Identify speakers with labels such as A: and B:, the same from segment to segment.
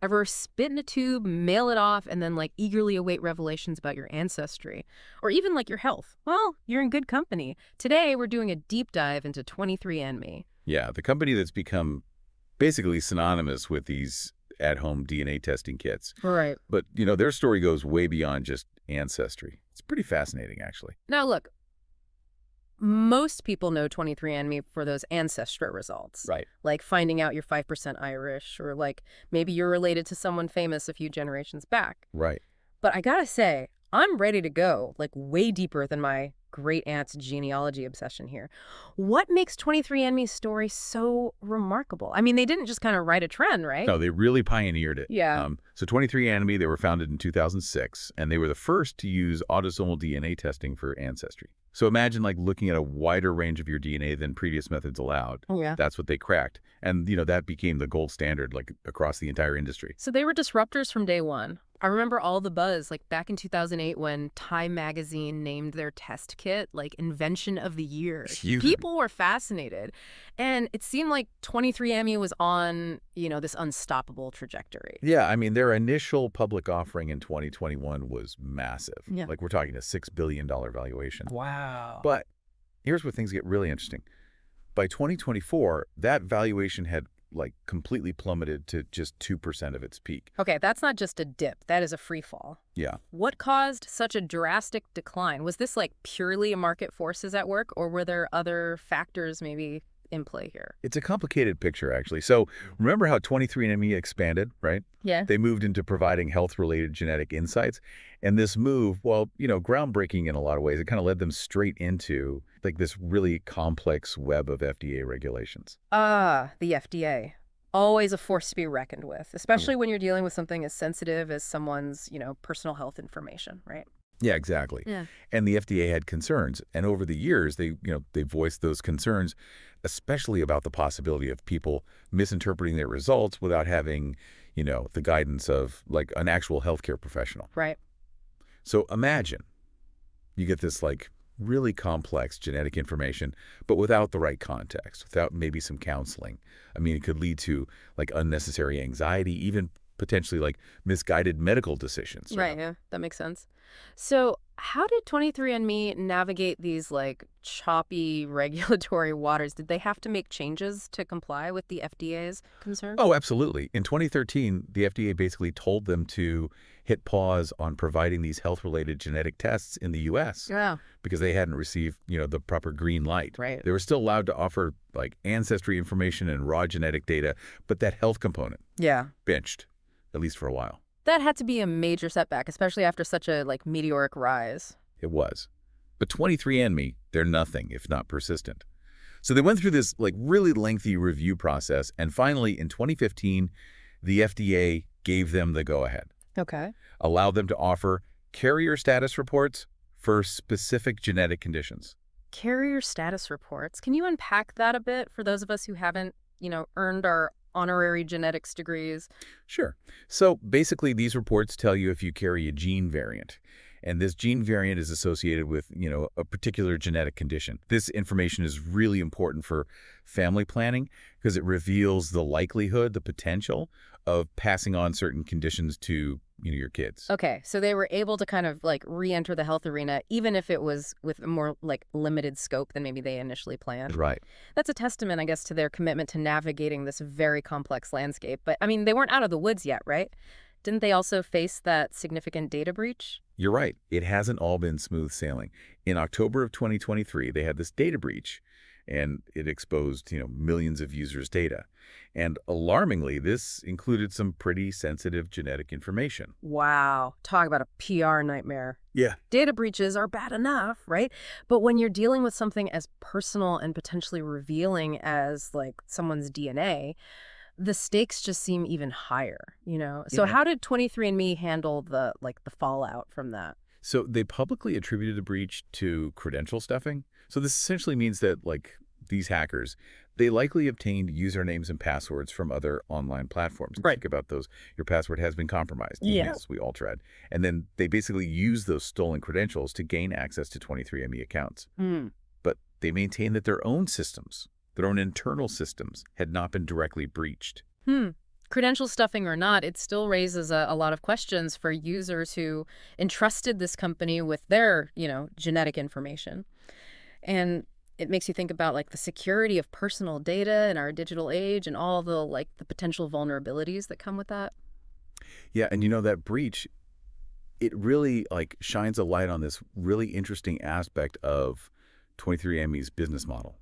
A: Ever spit in a tube, mail it off, and then like eagerly await revelations about your ancestry? Or even like your health? Well, you're in good company. Today, we're doing a deep dive into 23andMe.
B: Yeah, the company that's become basically synonymous with these at-home DNA testing kits.
A: Right.
B: But, their story goes way beyond just ancestry. It's pretty fascinating, actually.
A: Now, look, most people know 23andMe for those ancestry results.
B: Right.
A: Like finding out you're 5% Irish, or like maybe you're related to someone famous a few generations back.
B: Right.
A: But I gotta say, I'm ready to go, like way deeper than my great aunt's genealogy obsession here. What makes 23andMe's story so remarkable? I mean, they didn't just kind of write a trend, right?
B: No, they really pioneered it.
A: Yeah.
B: So 23andMe, they were founded in 2006, and they were the first to use autosomal DNA testing for ancestry. So imagine like looking at a wider range of your DNA than previous methods allowed.
A: Oh, yeah.
B: That's what they cracked. And, that became the gold standard like across the entire industry.
A: So they were disruptors from day one. I remember all the buzz, like back in 2008 when Time magazine named their test kit like invention of the year.
B: Huge.
A: People were fascinated. And it seemed like 23andMe was on, this unstoppable trajectory.
B: Yeah, I mean, their initial public offering in 2021 was massive.
A: Yeah.
B: Like we're talking a $6 billion valuation.
A: Wow.
B: But here's where things get really interesting. By 2024, that valuation had like completely plummeted to just 2% of its peak.
A: Okay, that's not just a dip. That is a free fall.
B: Yeah.
A: What caused such a drastic decline? Was this like purely market forces at work, or were there other factors maybe in play here?
B: It's a complicated picture, actually. So remember how 23andMe expanded, right?
A: Yeah.
B: They moved into providing health-related genetic insights. And this move, well, groundbreaking in a lot of ways, it kind of led them straight into like this really complex web of FDA regulations.
A: Ah, the FDA. Always a force to be reckoned with, especially when you're dealing with something as sensitive as someone's, personal health information, right?
B: Yeah, exactly.
A: Yeah.
B: And the FDA had concerns. And over the years, they voiced those concerns, especially about the possibility of people misinterpreting their results without having, the guidance of like an actual healthcare professional.
A: Right.
B: So imagine you get this like really complex genetic information, but without the right context, without maybe some counseling. I mean, it could lead to like unnecessary anxiety, even potentially like misguided medical decisions.
A: Right, yeah, that makes sense. So how did 23andMe navigate these like choppy regulatory waters? Did they have to make changes to comply with the FDA's concerns?
B: Oh, absolutely. In 2013, the FDA basically told them to hit pause on providing these health-related genetic tests in the U.S.
A: Yeah.
B: because they hadn't received, the proper green light.
A: Right.
B: They were still allowed to offer like ancestry information and raw genetic data, but that health component
A: Yeah.
B: benched, at least for a while.
A: That had to be a major setback, especially after such a like meteoric rise.
B: It was. But 23andMe, they're nothing if not persistent. So they went through this like really lengthy review process, and finally in 2015, the FDA gave them the go-ahead.
A: Okay.
B: Allowed them to offer carrier status reports for specific genetic conditions.
A: Carrier status reports. Can you unpack that a bit for those of us who haven't, earned our honorary genetics degrees?
B: Sure. So basically, these reports tell you if you carry a gene variant. And this gene variant is associated with, a particular genetic condition. This information is really important for family planning because it reveals the likelihood, the potential of passing on certain conditions to, your kids.
A: Okay, so they were able to kind of like re-enter the health arena, even if it was with a more like limited scope than maybe they initially planned.
B: Right.
A: That's a testament, I guess, to their commitment to navigating this very complex landscape. But I mean, they weren't out of the woods yet, right? Didn't they also face that significant data breach?
B: You're right. It hasn't all been smooth sailing. In October of 2023, they had this data breach, and it exposed, millions of users' data. And alarmingly, this included some pretty sensitive genetic information.
A: Wow. Talk about a PR nightmare.
B: Yeah.
A: Data breaches are bad enough, right? But when you're dealing with something as personal and potentially revealing as like someone's DNA, the stakes just seem even higher, So
B: Yeah.
A: how did 23andMe handle the fallout from that?
B: So they publicly attributed the breach to credential stuffing. So this essentially means that like these hackers, they likely obtained usernames and passwords from other online platforms.
A: Right.
B: Think about those. Your password has been compromised.
A: Yeah.
B: Emails, we all tried. And then they basically used those stolen credentials to gain access to 23andMe accounts.
A: Mm.
B: But they maintained that their own systems, their own internal systems, had not been directly breached.
A: Credential stuffing or not, it still raises a lot of questions for users who entrusted this company with their, genetic information. And it makes you think about like the security of personal data in our digital age and all the the potential vulnerabilities that come with that.
B: Yeah, and that breach, it really shines a light on this really interesting aspect of 23andMe's business model,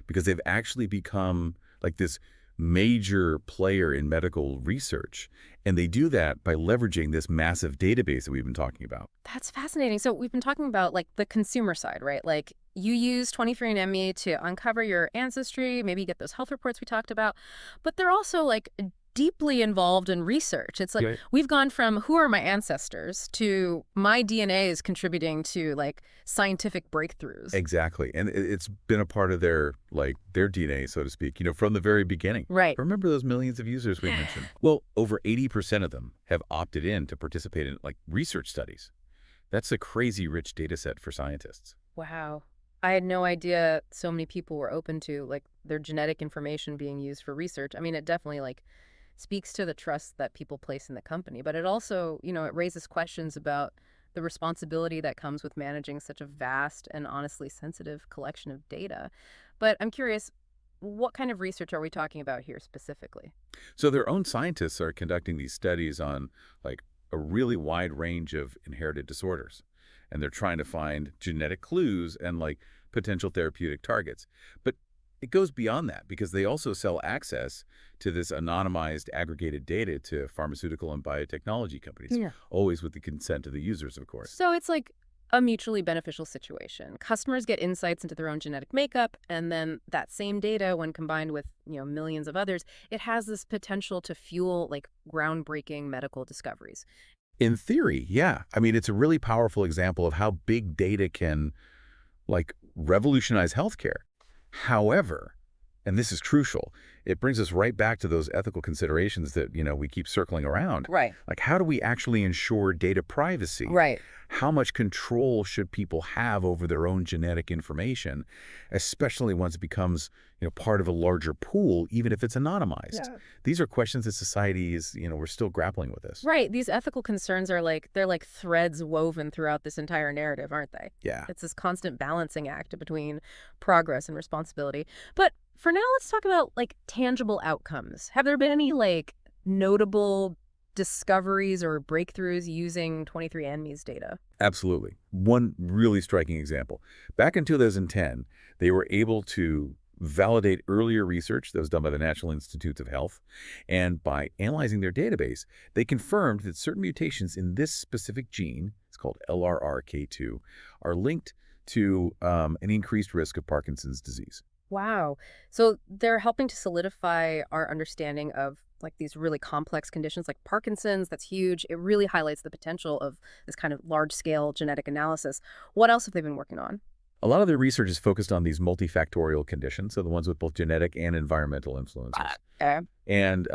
B: because they've actually become this major player in medical research. And they do that by leveraging this massive database that we've been talking about.
A: That's fascinating. So we've been talking about like the consumer side, right? Like you use 23andMe to uncover your ancestry, maybe get those health reports we talked about, but they're also like deeply involved in research. It's like
B: Right.
A: we've gone from who are my ancestors to my DNA is contributing to like scientific breakthroughs.
B: Exactly. And it's been a part of their their DNA, so to speak, from the very beginning.
A: Right.
B: Remember those millions of users we mentioned? Well, over 80% of them have opted in to participate in research studies. That's a crazy rich data set for scientists.
A: Wow. I had no idea so many people were open to like their genetic information being used for research. I mean, it definitely speaks to the trust that people place in the company, but it also, it raises questions about the responsibility that comes with managing such a vast and honestly sensitive collection of data. But I'm curious, what kind of research are we talking about here specifically?
B: So their own scientists are conducting these studies on a really wide range of inherited disorders. And they're trying to find genetic clues and potential therapeutic targets. But it goes beyond that, because they also sell access to this anonymized aggregated data to pharmaceutical and biotechnology companies,
A: Yeah.
B: always with the consent of the users, of course.
A: So it's like a mutually beneficial situation. Customers get insights into their own genetic makeup, and then that same data, when combined with, millions of others, it has this potential to fuel like groundbreaking medical discoveries.
B: In theory, yeah. I mean, it's a really powerful example of how big data can revolutionize healthcare. However, and this is crucial, it brings us right back to those ethical considerations that, we keep circling around.
A: Right.
B: How do we actually ensure data privacy?
A: Right.
B: How much control should people have over their own genetic information, especially once it becomes, part of a larger pool, even if it's anonymized?
A: Yeah.
B: These are questions that society is, we're still grappling with this.
A: Right. These ethical concerns are they're like threads woven throughout this entire narrative, aren't they?
B: Yeah.
A: It's this constant balancing act between progress and responsibility. But for now, let's talk about tangible outcomes. Have there been any notable discoveries or breakthroughs using 23andMe's data?
B: Absolutely. One really striking example. Back in 2010, they were able to validate earlier research that was done by the National Institutes of Health. And by analyzing their database, they confirmed that certain mutations in this specific gene, it's called LRRK2, are linked to an increased risk of Parkinson's disease.
A: Wow. So they're helping to solidify our understanding of these really complex conditions like Parkinson's. That's huge. It really highlights the potential of this kind of large-scale genetic analysis. What else have they been working on?
B: A lot of their research is focused on these multifactorial conditions, so the ones with both genetic and environmental influences.
A: Okay.
B: And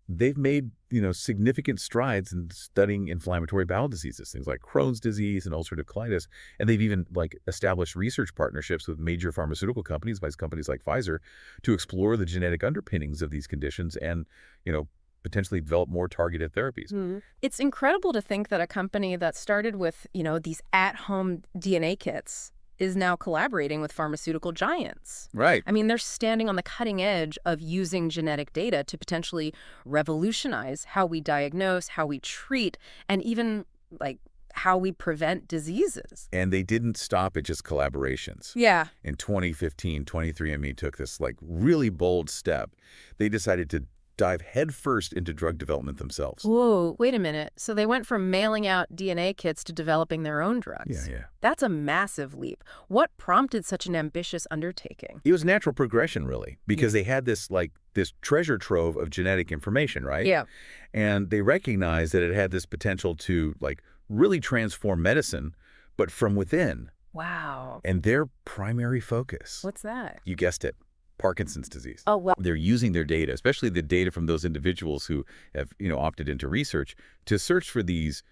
B: they've made, significant strides in studying inflammatory bowel diseases, things like Crohn's disease and ulcerative colitis. And they've even established research partnerships with major pharmaceutical companies like Pfizer to explore the genetic underpinnings of these conditions and, potentially develop more targeted therapies.
A: It's incredible to think that a company that started with, these at-home DNA kits is now collaborating with pharmaceutical giants.
B: Right.
A: I mean, they're standing on the cutting edge of using genetic data to potentially revolutionize how we diagnose, how we treat, and even how we prevent diseases.
B: And they didn't stop at just collaborations.
A: Yeah.
B: In 2015, 23andMe took this really bold step. They decided to dive headfirst into drug development themselves.
A: Whoa, wait a minute. So they went from mailing out DNA kits to developing their own drugs.
B: Yeah.
A: That's a massive leap. What prompted such an ambitious undertaking?
B: It was natural progression, really, because they had this this treasure trove of genetic information, right?
A: Yeah.
B: And they recognized that it had this potential to really transform medicine, but from within.
A: Wow.
B: And their primary focus,
A: What's that?
B: you guessed it, Parkinson's disease.
A: Oh, well.
B: They're using their data, especially the data from those individuals who have, opted into research, to search for these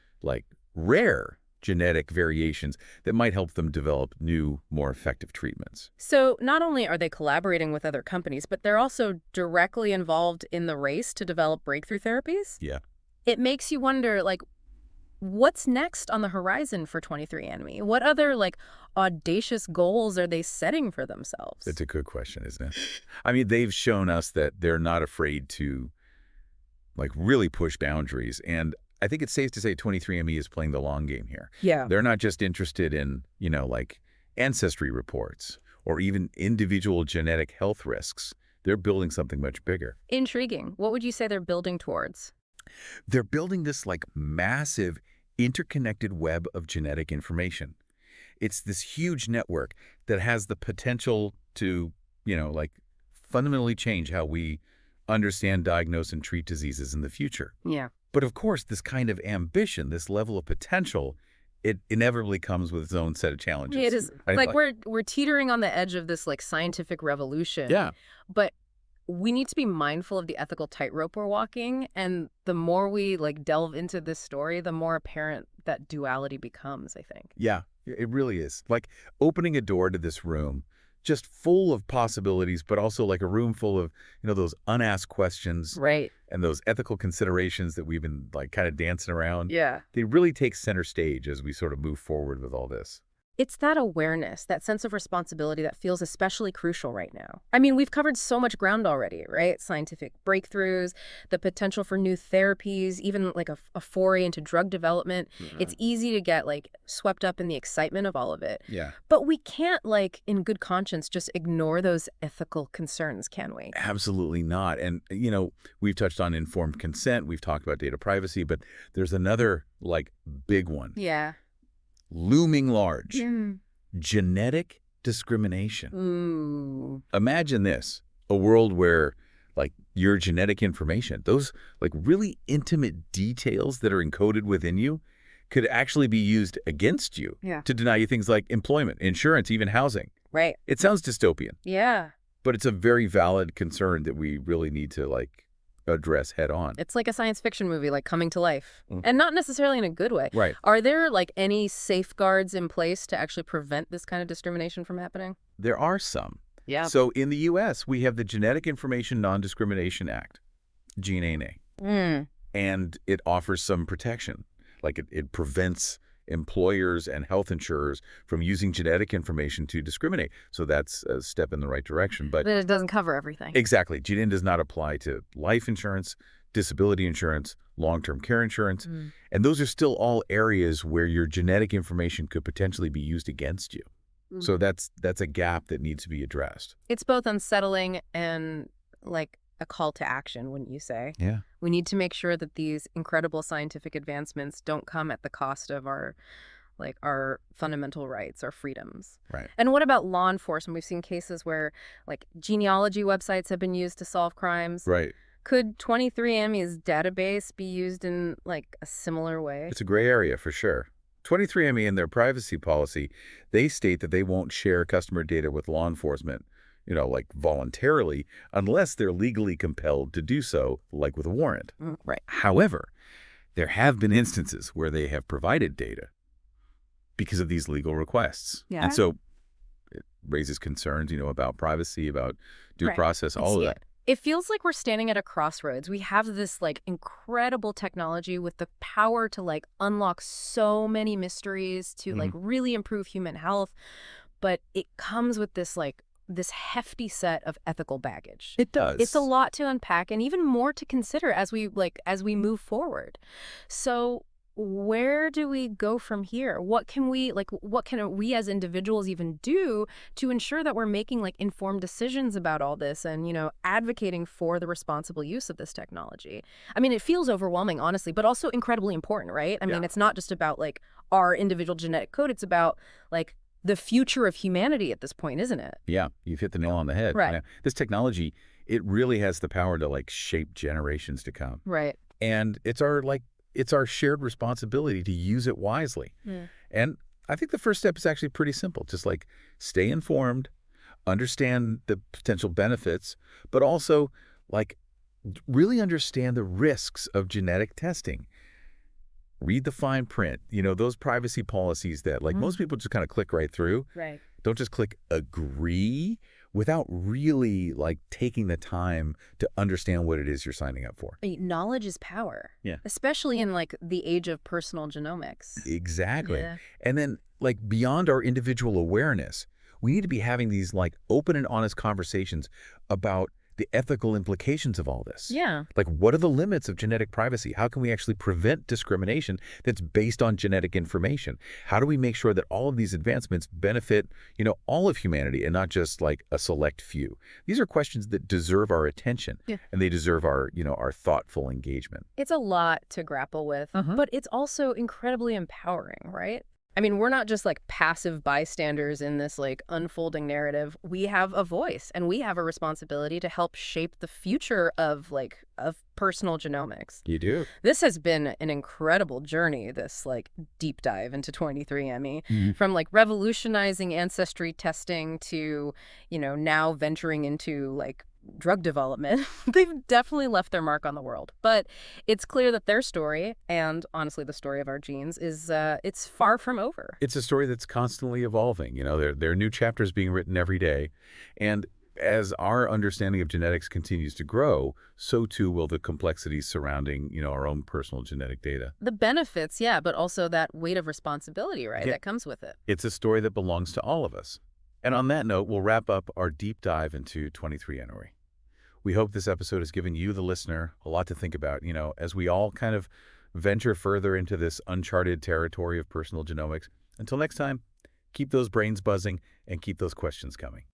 B: rare genetic variations that might help them develop new, more effective treatments.
A: So not only are they collaborating with other companies, but they're also directly involved in the race to develop breakthrough therapies?
B: Yeah.
A: It makes you wonder, like, what's next on the horizon for 23andMe? What other, like, audacious goals are they setting for themselves?
B: It's a good question, isn't it? I mean, they've shown us that they're not afraid to, like, really push boundaries. And I think it's safe to say 23andMe is playing the long game here.
A: Yeah.
B: They're not just interested in, like ancestry reports or even individual genetic health risks. They're building something much bigger.
A: Intriguing. What would you say they're building towards?
B: They're building this like massive interconnected web of genetic information. It's this huge network that has the potential to, like fundamentally change how we understand, diagnose, and treat diseases in the future.
A: Yeah.
B: But of course, this kind of ambition, this level of potential, it inevitably comes with its own set of challenges.
A: It is
B: Right?
A: like we're teetering on the edge of this like scientific revolution.
B: Yeah.
A: But we need to be mindful of the ethical tightrope we're walking, and the more we like delve into this story, the more apparent that duality becomes, I think.
B: Yeah, it really is. Like opening a door to this room just full of possibilities, but also like a room full of, those unasked questions.
A: Right.
B: And those ethical considerations that we've been like kind of dancing around.
A: Yeah.
B: They really take center stage as we sort of move forward with all this.
A: It's that awareness, that sense of responsibility that feels especially crucial right now. I mean, we've covered so much ground already, right? Scientific breakthroughs, the potential for new therapies, even like a foray into drug development. It's easy to get like swept up in the excitement of all of it.
B: Yeah.
A: But we can't like in good conscience just ignore those ethical concerns, can we?
B: Absolutely not. And, we've touched on informed consent. We've talked about data privacy, but there's another like big one.
A: Yeah.
B: Looming large. Genetic discrimination.
A: Ooh.
B: Imagine this, a world where like your genetic information, those like really intimate details that are encoded within you could actually be used against you to deny you things like employment, insurance, even housing.
A: Right.
B: It sounds dystopian,
A: Yeah.
B: but it's a very valid concern that we really need to like address head on.
A: It's like a science fiction movie, like coming to life. And not necessarily in a good way.
B: Right.
A: Are there like any safeguards in place to actually prevent this kind of discrimination from happening?
B: There are some.
A: Yeah.
B: So in the U.S., we have the Genetic Information Non-Discrimination Act, GINA, and it offers some protection. Like it prevents employers and health insurers from using genetic information to discriminate. So that's a step in the right direction. But
A: it doesn't cover everything.
B: Exactly. GINA does not apply to life insurance, disability insurance, long-term care insurance. And those are still all areas where your genetic information could potentially be used against you. So that's a gap that needs to be addressed.
A: It's both unsettling and like a call to action, wouldn't you say?
B: Yeah.
A: We need to make sure that these incredible scientific advancements don't come at the cost of our fundamental rights, our freedoms.
B: Right.
A: And what about law enforcement? We've seen cases where like genealogy websites have been used to solve crimes.
B: Right.
A: Could 23andMe's database be used in like a similar way?
B: It's a gray area for sure. 23andMe in their privacy policy, they state that they won't share customer data with law enforcement, like voluntarily, unless they're legally compelled to do so, like with a warrant.
A: Right.
B: However, there have been instances where they have provided data because of these legal requests.
A: Yeah.
B: And so it raises concerns, about privacy, about due process, all of that.
A: It feels like we're standing at a crossroads. We have this like incredible technology with the power to like unlock so many mysteries to like really improve human health, but it comes with this like this hefty set of ethical baggage.
B: It does.
A: It's a lot to unpack and even more to consider as we move forward. So where do we go from here? What can we as individuals even do to ensure that we're making like informed decisions about all this and, advocating for the responsible use of this technology? I mean, it feels overwhelming, honestly, but also incredibly important, right? I mean, it's not just about like our individual genetic code. It's about like the future of humanity at this point, isn't it?
B: Yeah, you've hit the nail on the head.
A: Right.
B: This technology, it really has the power to like shape generations to come.
A: Right.
B: And it's our shared responsibility to use it wisely. And I think the first step is actually pretty simple. Just like stay informed, understand the potential benefits, but also like really understand the risks of genetic testing. Read the fine print. Those privacy policies that, like, most people just kind of click right through.
A: Right.
B: Don't just click agree without really, like, taking the time to understand what it is you're signing up for.
A: Knowledge is power.
B: Yeah.
A: Especially in, like, the age of personal genomics.
B: Exactly.
A: Yeah.
B: And then, like, beyond our individual awareness, we need to be having these, like, open and honest conversations about the ethical implications of all this.
A: Yeah.
B: Like, what are the limits of genetic privacy? How can we actually prevent discrimination that's based on genetic information? How do we make sure that all of these advancements benefit, all of humanity and not just, like, a select few? These are questions that deserve our attention, and they deserve our thoughtful engagement.
A: It's a lot to grapple with, but it's also incredibly empowering, right? I mean, we're not just like passive bystanders in this like unfolding narrative. We have a voice and we have a responsibility to help shape the future of personal genomics.
B: You do.
A: This has been an incredible journey, this like deep dive into 23andMe, from like revolutionizing ancestry testing to, now venturing into like drug development. They've definitely left their mark on the world. But it's clear that their story, and honestly the story of our genes, is it's far from over.
B: It's a story that's constantly evolving. There are new chapters being written every day. And as our understanding of genetics continues to grow, so too will the complexities surrounding, our own personal genetic data.
A: The benefits, yeah, but also that weight of responsibility, right,
B: Yeah.
A: that comes with it.
B: It's a story that belongs to all of us. And on that note, we'll wrap up our deep dive into 23andMe. We hope this episode has given you, the listener, a lot to think about, as we all kind of venture further into this uncharted territory of personal genomics. Until next time, keep those brains buzzing and keep those questions coming.